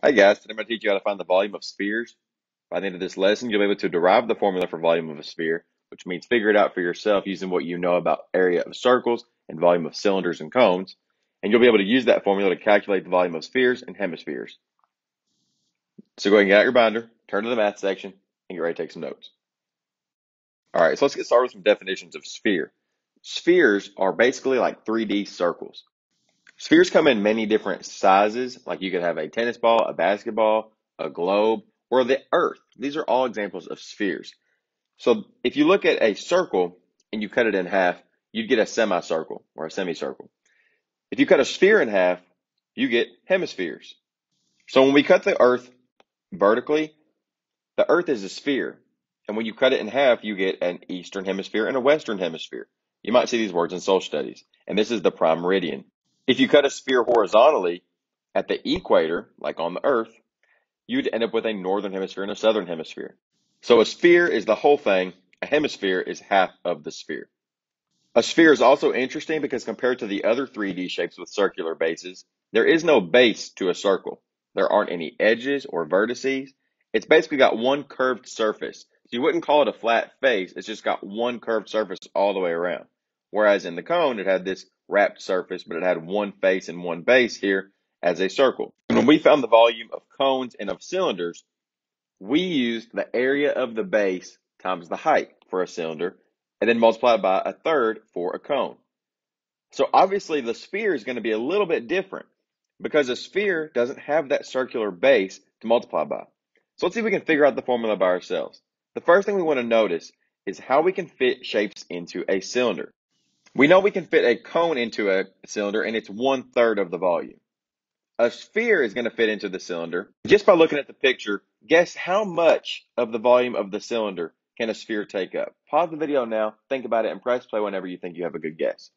Hi guys, today I'm going to teach you how to find the volume of spheres. By the end of this lesson, you'll be able to derive the formula for volume of a sphere, which means figure it out for yourself using what you know about area of circles and volume of cylinders and cones. And you'll be able to use that formula to calculate the volume of spheres and hemispheres. So go ahead and get out your binder, turn to the math section, and get ready to take some notes. All right, so let's get started with some definitions of sphere. Spheres are basically like 3D circles. Spheres come in many different sizes, like you could have a tennis ball, a basketball, a globe, or the earth. These are all examples of spheres. So if you look at a circle and you cut it in half, you'd get a semicircle or a semicircle. If you cut a sphere in half, you get hemispheres. So when we cut the earth vertically, the earth is a sphere. And when you cut it in half, you get an eastern hemisphere and a western hemisphere. You might see these words in social studies. And this is the prime meridian. If you cut a sphere horizontally at the equator, like on the earth, you'd end up with a northern hemisphere and a southern hemisphere. So a sphere is the whole thing. A hemisphere is half of the sphere. A sphere is also interesting because compared to the other 3D shapes with circular bases, there is no base to a circle. There aren't any edges or vertices. It's basically got one curved surface. So you wouldn't call it a flat face. It's just got one curved surface all the way around. Whereas in the cone, it had this wrapped surface, but it had one face and one base here as a circle. And when we found the volume of cones and of cylinders, we used the area of the base times the height for a cylinder and then multiplied by a third for a cone. So obviously the sphere is going to be a little bit different because a sphere doesn't have that circular base to multiply by. So let's see if we can figure out the formula by ourselves. The first thing we want to notice is how we can fit shapes into a cylinder. We know we can fit a cone into a cylinder and it's 1/3 of the volume. A sphere is going to fit into the cylinder. Just by looking at the picture, guess how much of the volume of the cylinder can a sphere take up? Pause the video now, think about it, and press play whenever you think you have a good guess.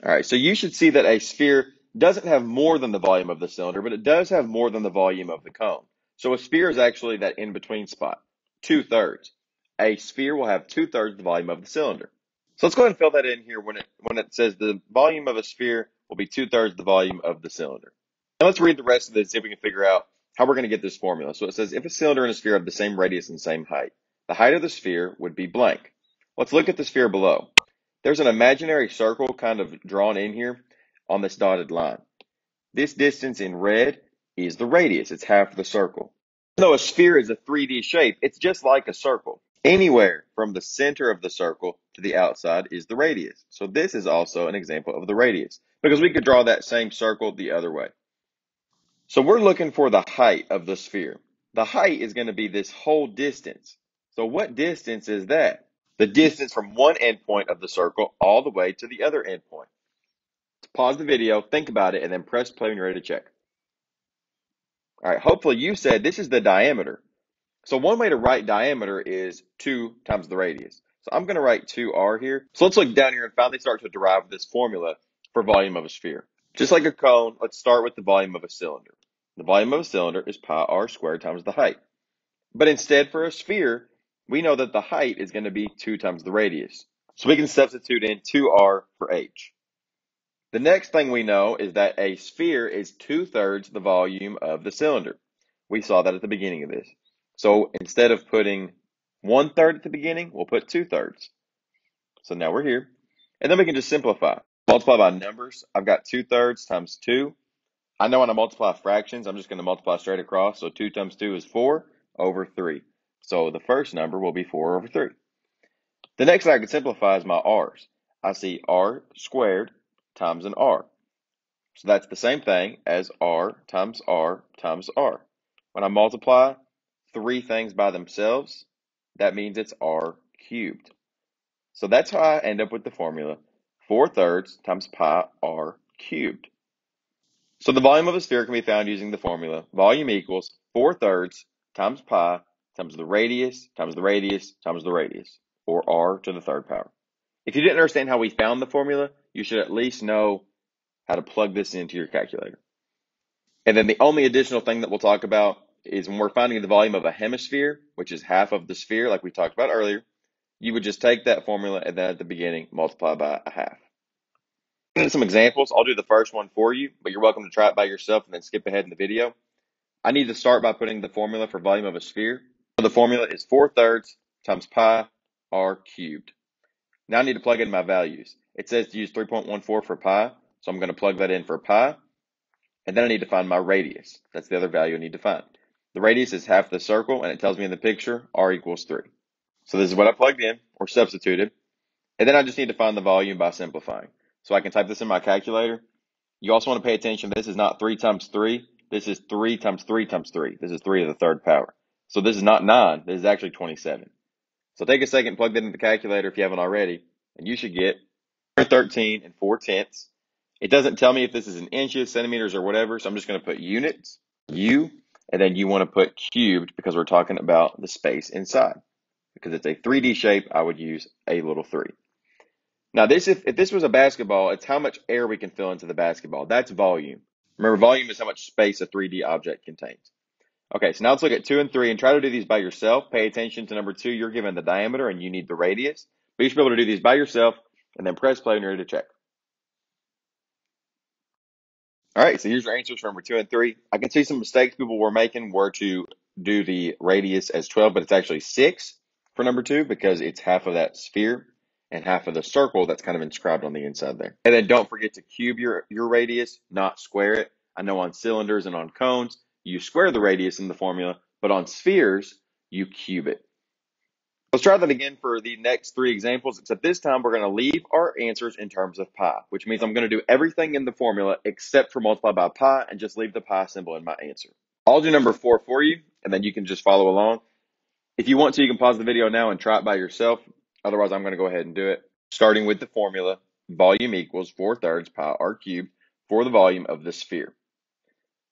All right, so you should see that a sphere doesn't have more than the volume of the cylinder, but it does have more than the volume of the cone. So a sphere is actually that in-between spot, 2/3. A sphere will have 2/3 the volume of the cylinder. So let's go ahead and fill that in here when it says the volume of a sphere will be 2/3 the volume of the cylinder. Now let's read the rest of this and see if we can figure out how we're going to get this formula. So it says if a cylinder and a sphere have the same radius and same height, the height of the sphere would be blank. Let's look at the sphere below. There's an imaginary circle kind of drawn in here on this dotted line. This distance in red is the radius. It's half the circle. Even though a sphere is a 3D shape, it's just like a circle. Anywhere from the center of the circle to the outside is the radius. So this is also an example of the radius because we could draw that same circle the other way. So we're looking for the height of the sphere. The height is going to be this whole distance. So what distance is that? The distance from one endpoint of the circle all the way to the other endpoint. Pause the video, think about it, and then press play when you're ready to check. All right, hopefully you said this is the diameter. So one way to write diameter is 2 times the radius. So I'm going to write 2r here. So let's look down here and finally start to derive this formula for volume of a sphere. Just like a cone, let's start with the volume of a cylinder. The volume of a cylinder is pi r squared times the height. But instead for a sphere, we know that the height is going to be 2 times the radius. So we can substitute in 2r for h. The next thing we know is that a sphere is 2/3 the volume of the cylinder. We saw that at the beginning of this. So instead of putting 1/3 at the beginning, we'll put 2/3. So now we're here. And then we can just simplify. Multiply by numbers. I've got 2/3 times 2. I know when I multiply fractions, I'm just going to multiply straight across. So 2 times 2 is 4 over 3. So the first number will be 4 over 3. The next thing I can simplify is my r's. I see r squared times an r. So that's the same thing as r times r times r. When I multiply three things by themselves, that means it's r cubed. So that's how I end up with the formula 4/3 times pi r cubed. So the volume of a sphere can be found using the formula volume equals 4/3 times pi times the radius times the radius times the radius, or r to the third power. If you didn't understand how we found the formula, you should at least know how to plug this into your calculator. And then the only additional thing that we'll talk about is when we're finding the volume of a hemisphere, which is half of the sphere like we talked about earlier, you would just take that formula and then at the beginning multiply by a half. Some examples. I'll do the first one for you, but you're welcome to try it by yourself and then skip ahead in the video. I need to start by putting the formula for volume of a sphere. The formula is 4/3 times pi r cubed. Now I need to plug in my values. It says to use 3.14 for pi, so I'm going to plug that in for pi. And then I need to find my radius. That's the other value I need to find. The radius is half the circle, and it tells me in the picture r equals 3. So this is what I plugged in, or substituted. And then I just need to find the volume by simplifying. So I can type this in my calculator. You also want to pay attention. This is not 3 times 3. This is 3 times 3 times 3. This is 3 to the third power. So this is not 9. This is actually 27. So take a second, plug that into the calculator if you haven't already, and you should get 13 and 4/10. It doesn't tell me if this is in inches, centimeters, or whatever, so I'm just going to put units, U, and then you want to put cubed because we're talking about the space inside. Because it's a 3D shape, I would use a little 3. Now, if this was a basketball, it's how much air we can fill into the basketball. That's volume. Remember, volume is how much space a 3D object contains. Okay, so now let's look at 2 and 3 and try to do these by yourself. Pay attention to number 2. You're given the diameter and you need the radius. But you should be able to do these by yourself and then press play when you're ready to check. All right, so here's your answers for number 2 and 3. I can see some mistakes people were making were to do the radius as 12, but it's actually 6 for number 2 because it's half of that sphere and half of the circle that's kind of inscribed on the inside there. And then don't forget to cube your radius, not square it. I know on cylinders and on cones, you square the radius in the formula, but on spheres, you cube it. Let's try that again for the next 3 examples, except this time we're going to leave our answers in terms of pi, which means I'm going to do everything in the formula except for multiply by pi and just leave the pi symbol in my answer. I'll do number 4 for you, and then you can just follow along. If you want to, you can pause the video now and try it by yourself. Otherwise, I'm going to go ahead and do it. Starting with the formula, volume equals 4/3 pi r cubed for the volume of the sphere.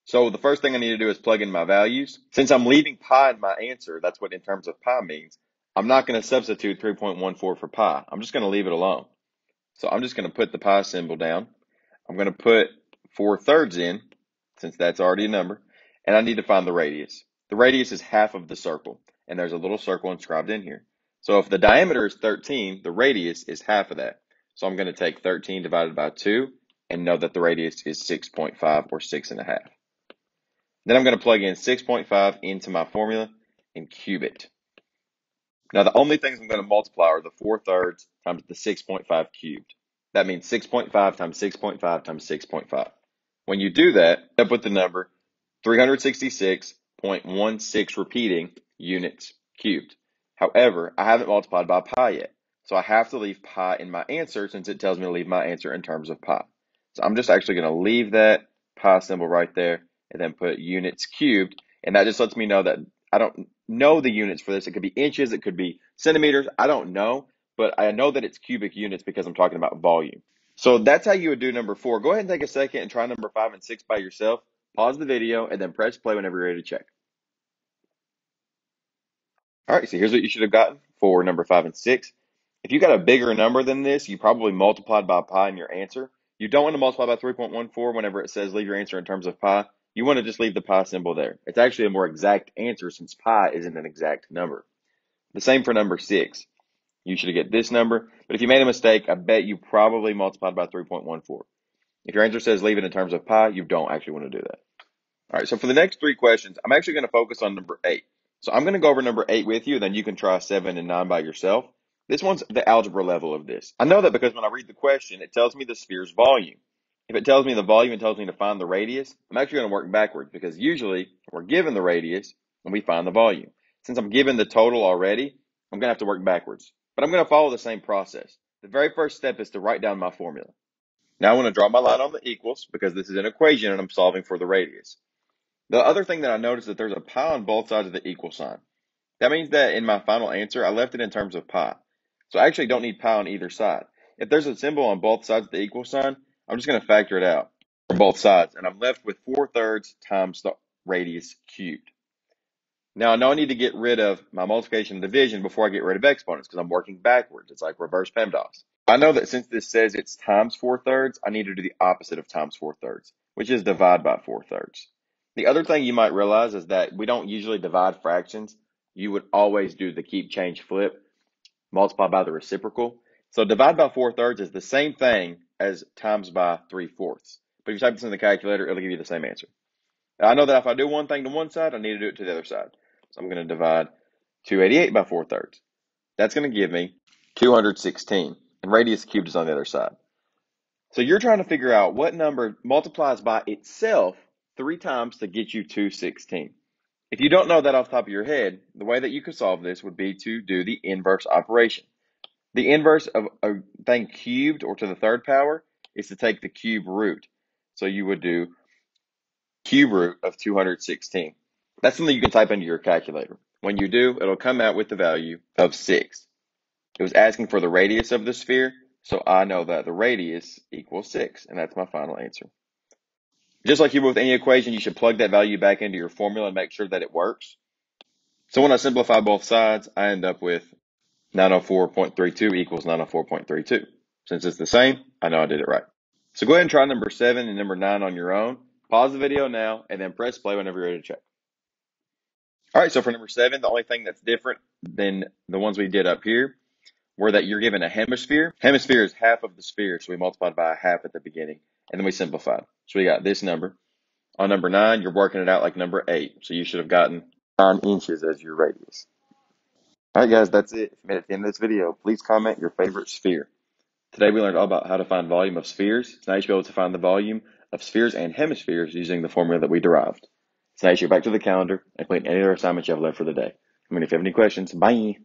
So the first thing I need to do is plug in my values. Since I'm leaving pi in my answer, that's what in terms of pi means, I'm not going to substitute 3.14 for pi. I'm just going to leave it alone. So I'm just going to put the pi symbol down. I'm going to put 4/3 in, since that's already a number, and I need to find the radius. The radius is half of the circle, and there's a little circle inscribed in here. So if the diameter is 13, the radius is half of that. So I'm going to take 13 divided by 2 and know that the radius is 6.5 or 6.5. Then I'm going to plug in 6.5 into my formula and cube it. Now, the only things I'm going to multiply are the 4/3 times the 6.5 cubed. That means 6.5 times 6.5 times 6.5. When you do that, end up with the number 366.16 repeating units cubed. However, I haven't multiplied by pi yet, so I have to leave pi in my answer since it tells me to leave my answer in terms of pi. So I'm just actually going to leave that pi symbol right there and then put units cubed, and that just lets me know that I don't know the units for this. It could be inches, it could be centimeters, I don't know, but I know that it's cubic units because I'm talking about volume. So that's how you would do number 4. Go ahead and take a second and try number 5 and 6 by yourself. Pause the video and then press play whenever you're ready to check. All right, so here's what you should have gotten for number 5 and 6. If you got a bigger number than this, you probably multiplied by pi in your answer. You don't want to multiply by 3.14 whenever it says leave your answer in terms of pi. You want to just leave the pi symbol there. It's actually a more exact answer since pi isn't an exact number. The same for number 6. You should get this number, but if you made a mistake, I bet you probably multiplied by 3.14. If your answer says leave it in terms of pi, you don't actually want to do that. All right, so for the next 3 questions, I'm actually going to focus on number 8. So I'm going to go over number 8 with you, then you can try 7 and 9 by yourself. This one's the algebra level of this. I know that because when I read the question, it tells me the sphere's volume. If it tells me the volume, it tells me to find the radius. I'm actually going to work backwards because usually we're given the radius when we find the volume. Since I'm given the total already, I'm going to have to work backwards. But I'm going to follow the same process. The very first step is to write down my formula. Now I want to draw my line on the equals because this is an equation and I'm solving for the radius. The other thing that I noticed is that there's a pi on both sides of the equal sign. That means that in my final answer, I left it in terms of pi. So I actually don't need pi on either side. If there's a symbol on both sides of the equal sign, I'm just going to factor it out for both sides. And I'm left with 4/3 times the radius cubed. Now I know I need to get rid of my multiplication and division before I get rid of exponents because I'm working backwards. It's like reverse PEMDAS. I know that since this says it's times 4/3, I need to do the opposite of times 4/3, which is divide by 4/3. The other thing you might realize is that we don't usually divide fractions. You would always do the keep, change, flip, multiply by the reciprocal. So divide by 4/3 is the same thing as times by 3/4. But if you type this in the calculator, it'll give you the same answer. Now, I know that if I do one thing to one side, I need to do it to the other side. So I'm going to divide 288 by 4/3. That's going to give me 216. And radius cubed is on the other side. So you're trying to figure out what number multiplies by itself 3 times to get you 216. If you don't know that off the top of your head, the way that you could solve this would be to do the inverse operation. The inverse of a thing cubed or to the third power is to take the cube root. So you would do cube root of 216. That's something you can type into your calculator. When you do, it'll come out with the value of 6. It was asking for the radius of the sphere, so I know that the radius equals 6, and that's my final answer. Just like you would with any equation, you should plug that value back into your formula and make sure that it works. So when I simplify both sides, I end up with 904.32 equals 904.32. Since it's the same, I know I did it right. So go ahead and try number 7 and number 9 on your own. Pause the video now and then press play whenever you're ready to check. All right, so for number 7, the only thing that's different than the ones we did up here were that you're given a hemisphere. Hemisphere is half of the sphere, so we multiplied by a half at the beginning, and then we simplified. So we got this number. On number 9, you're working it out like number 8, so you should have gotten 9 inches as your radius. All right, guys, that's it. If you made it to the end of this video, please comment your favorite sphere. Today we learned all about how to find volume of spheres. So now you should be able to find the volume of spheres and hemispheres using the formula that we derived. So now you should go back to the calendar and complete any other assignments you have left for the day. If you have any questions, bye.